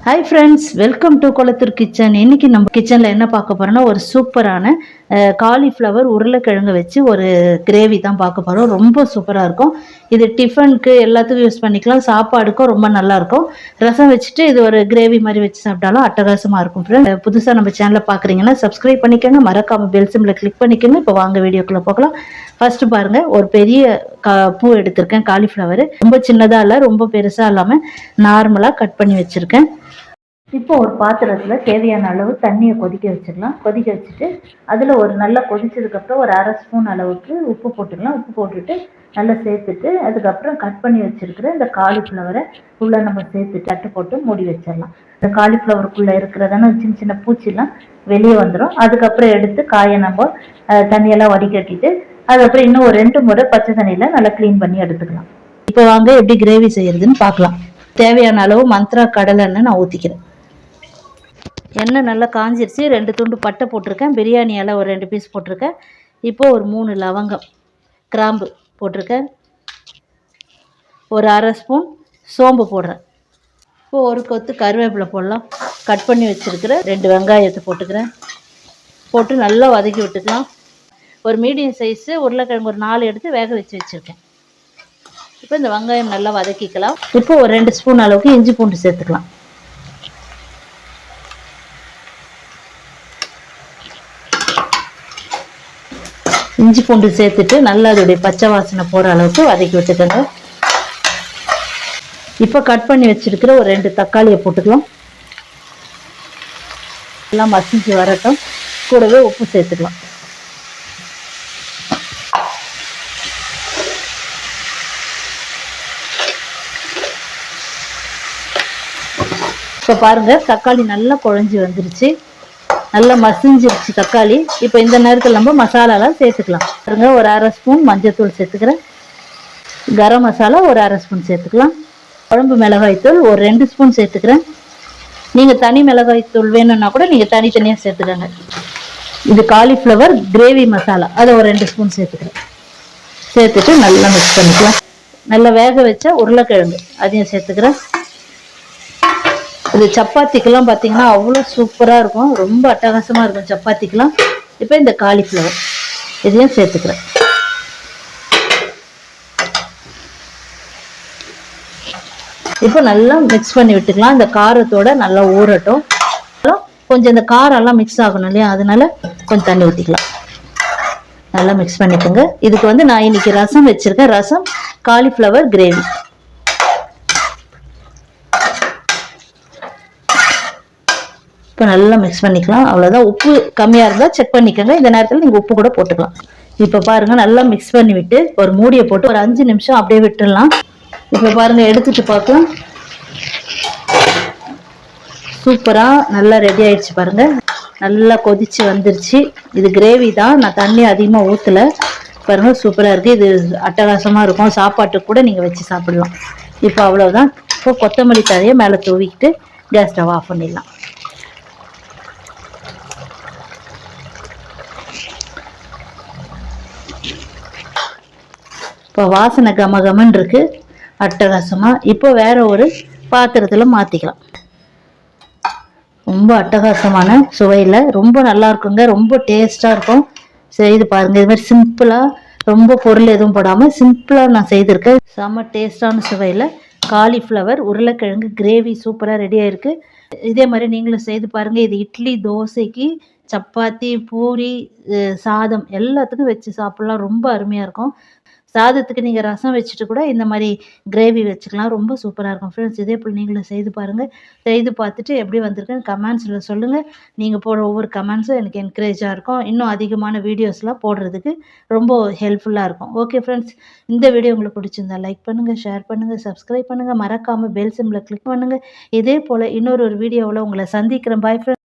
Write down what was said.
Hi friends, welcome to Kolathur kitchen. இன்னைக்கு நம்ம கிச்சனில் என்ன பார்க்க போகிறோன்னா ஒரு சூப்பரான காலிஃப்ளவர் உருளைக்கிழங்கு வச்சு ஒரு கிரேவி தான் பார்க்க போகிறோம். ரொம்ப சூப்பராக இருக்கும். இது டிஃபனுக்கு எல்லாத்துக்கும் யூஸ் பண்ணிக்கலாம், சாப்பாடுக்கும் ரொம்ப நல்லாயிருக்கும். ரசம் வச்சுட்டு இது ஒரு கிரேவி மாதிரி வச்சு சாப்பிட்டாலும் அட்டகாசமாக இருக்கும். ஃப்ரெண்ட், புதுசாக நம்ம சேனலை பார்க்குறீங்கன்னா சப்ஸ்கிரைப் பண்ணிக்கோங்க, மறக்காமல் பெல் சிம்பில் கிளிக் பண்ணிக்கோங்க. இப்போ வாங்க வீடியோக்குள்ளே போகலாம். ஃபர்ஸ்ட் பாருங்கள், ஒரு பெரிய பூ எடுத்திருக்கேன். காலிஃப்ளவர் ரொம்ப சின்னதாக இல்லை, ரொம்ப பெருசாக இல்லாமல் நார்மலாக கட் பண்ணி வச்சுருக்கேன். இப்போ ஒரு பாத்திரத்தில் தேவையான அளவு தண்ணியை கொதிக்க வச்சிடலாம். கொதிக்க வச்சுட்டு அதில் ஒரு நல்லா கொதிச்சதுக்கப்புறம் ஒரு அரை ஸ்பூன் அளவுக்கு உப்பு போட்டுக்கலாம். உப்பு போட்டுட்டு நல்லா சேர்த்துட்டு அதுக்கப்புறம் கட் பண்ணி வச்சுருக்கிற இந்த காலிஃப்ளவரை உள்ளே நம்ம சேர்த்துட்டு தட்டு போட்டு மூடி வச்சிடலாம். இந்த காலிஃப்ளவருக்குள்ளே இருக்கிறதான சின்ன சின்ன பூச்சிலாம் வெளியே வந்துடும். அதுக்கப்புறம் எடுத்து காயை நம்ம தண்ணியெல்லாம் வடிகட்டிட்டு அதுக்கப்புறம் இன்னும் ஒரு 2 முறை பச்சை தண்ணியில் நல்லா க்ளீன் பண்ணி எடுத்துக்கலாம். இப்போ வாங்க எப்படி கிரேவி செய்யறதுன்னு பார்க்கலாம். தேவையான அளவு மந்த்ரா கடலை எண்ணெய் நான் ஊற்றிக்கிறேன். எண்ணெய் நல்லா காஞ்சிருச்சு. 2 துண்டு பட்டை போட்டிருக்கேன். பிரியாணி இலை ஒரு 2 பீஸ் போட்டிருக்கேன். இப்போது ஒரு 3 லவங்கம், கிராம்பு போட்டிருக்கேன். ஒரு அரை ஸ்பூன் சோம்பு போடுறேன். இப்போது ஒரு கொத்து கருவேப்பிலை போடலாம். கட் பண்ணி வச்சுருக்கிற 2 வெங்காயத்தை போட்டுக்கிறேன். போட்டு நல்லா வதக்கி விட்டுக்கலாம். ஒரு மீடியம் சைஸு உருளைக்கிழங்கு ஒரு 4 எடுத்து வேக வச்சுருக்கேன். இப்போ இந்த வெங்காயம் நல்லா வதக்கிக்கலாம். இப்போ ஒரு 2 ஸ்பூன் அளவுக்கு இஞ்சி பூண்டு சேர்த்துக்கலாம். இஞ்சி பூண்டு சேர்த்துட்டு நல்லா அதோடைய பச்சை வாசனை போகிற அளவுக்கு வதக்கி விட்டுக்கோங்க. இப்போ கட் பண்ணி வச்சுருக்கிற ஒரு 2 தக்காளியை போட்டுக்கலாம். எல்லாம் மசிஞ்சு வரட்டும். கூடவே உப்பு சேர்த்துக்கலாம். இப்போ பாருங்கள், தக்காளி நல்லா குழஞ்சி வந்துருச்சு, நல்லா மசிஞ்சிருச்சு தக்காளி. இப்போ இந்த நேரத்தில் நம்ம மசாலாலாம் சேர்த்துக்கலாம். பாருங்க, ஒரு அரை ஸ்பூன் மஞ்சள்தூள் சேர்த்துக்கிறேன். கரம் மசாலா ஒரு அரை ஸ்பூன் சேர்த்துக்கலாம். குழம்பு மிளகாய்த்தூள் ஒரு 2 ஸ்பூன் சேர்த்துக்கிறேன். நீங்கள் தனி மிளகாய்த்தூள் வேணும்னா கூட நீங்கள் தனித்தனியாக சேர்த்துக்கோங்க. இது காலிஃப்ளவர் கிரேவி மசாலா, அதை ஒரு 2 ஸ்பூன் சேர்த்துக்கிறேன். சேர்த்துட்டு நல்லா மிக்ஸ் பண்ணிக்கலாம். நல்லா வேக வச்ச உருளைக்கிழங்கு அதையும் சேர்த்துக்கிறேன். இது சப்பாத்திக்கெல்லாம் பார்த்தீங்கன்னா அவ்வளோ சூப்பராக இருக்கும், ரொம்ப அட்டகாசமாக இருக்கும் சப்பாத்திக்கெல்லாம். இப்போ இந்த காலிஃப்ளவர் இதையும் சேர்த்துக்கிறேன். இப்போ நல்லா மிக்ஸ் பண்ணி விட்டுக்கலாம். இந்த காரத்தோட நல்லா ஊறட்டும். கொஞ்சம் இந்த காரெல்லாம் மிக்ஸ் ஆகணும் இல்லையா, அதனால கொஞ்சம் தண்ணி ஊற்றிக்கலாம். நல்லா மிக்ஸ் பண்ணிக்கோங்க. இதுக்கு நான் இன்னைக்கு ரசம் வச்சுருக்கேன். ரசம் காலிஃப்ளவர் கிரேவி. இப்போ நல்லா மிக்ஸ் பண்ணிக்கலாம். அவ்வளோதான். உப்பு கம்மியாக இருந்தால் செக் பண்ணிக்கோங்க. இந்த நேரத்தில் நீங்கள் உப்பு கூட போட்டுக்கலாம். இப்போ பாருங்கள், நல்லா மிக்ஸ் பண்ணி விட்டு ஒரு மூடியை போட்டு ஒரு 5 நிமிஷம் அப்படியே விட்டுடலாம். இப்போ பாருங்கள், எடுத்துட்டு பார்க்கலாம். சூப்பராக நல்லா ரெடி ஆயிடுச்சு பாருங்கள். நல்லா கொதிச்சு வந்துருச்சு. இது கிரேவி தான், நான் தண்ணி அதிகமாக ஊற்றலை. பாருங்கள், சூப்பராக இருக்குது. இது அட்டகாசமாக இருக்கும். சாப்பாட்டுக்கு கூட நீங்கள் வச்சு சாப்பிடலாம். இப்போ அவ்வளோதான். இப்போ கொத்தமல்லி தழையை மேலே தூவிக்கிட்டு கேஸ் ஸ்டவ் ஆஃப் பண்ணிடலாம். இப்போ வாசனை கமகமன் இருக்கு, அட்டகாசமாக. இப்போ வேற ஒரு பாத்திரத்தில் மாற்றிக்கலாம். ரொம்ப அட்டகாசமான சுவையில் ரொம்ப நல்லா இருக்குங்க, ரொம்ப டேஸ்ட்டாக இருக்கும். செய்து பாருங்கள். இது மாதிரி சிம்பிளாக, ரொம்ப பொருள் எதுவும் போடாமல் சிம்பிளாக நான் செய்திருக்கேன். செம்ம டேஸ்டான சுவையில் காலிஃப்ளவர் உருளைக்கிழங்கு கிரேவி சூப்பராக ரெடி ஆயிருக்கு. இதே மாதிரி நீங்களும் செய்து பாருங்கள். இது இட்லி, தோசைக்கு, சப்பாத்தி, பூரி, சாதம் எல்லாத்துக்கும் வச்சு சாப்பிட்லாம். ரொம்ப அருமையாக இருக்கும். சாதத்துக்கு நீங்கள் ரசம் வச்சுட்டு கூட இந்த மாதிரி கிரேவி வச்சுக்கலாம். ரொம்ப சூப்பராக இருக்கும் ஃப்ரெண்ட்ஸ். இதே போல் நீங்களும் செய்து பாருங்கள். செய்து பார்த்துட்டு எப்படி வந்திருக்குன்னு கமெண்ட்ஸில் சொல்லுங்கள். நீங்கள் போடுற ஒவ்வொரு கமெண்ட்ஸும் எனக்கு என்கரேஜாக இருக்கும். இன்னும் அதிகமான வீடியோஸ்லாம் போடுறதுக்கு ரொம்ப ஹெல்ப்ஃபுல்லாக இருக்கும். ஓகே ஃப்ரெண்ட்ஸ், இந்த வீடியோ உங்களுக்கு பிடிச்சிருந்தா லைக் பண்ணுங்கள், ஷேர் பண்ணுங்கள், சப்ஸ்கிரைப் பண்ணுங்கள், மறக்காமல் பெல் சிம்பில் கிளிக் பண்ணுங்கள். இதே போல் இன்னொரு வீடியோவில் உங்களை சந்திக்கிறேன். Bye friends.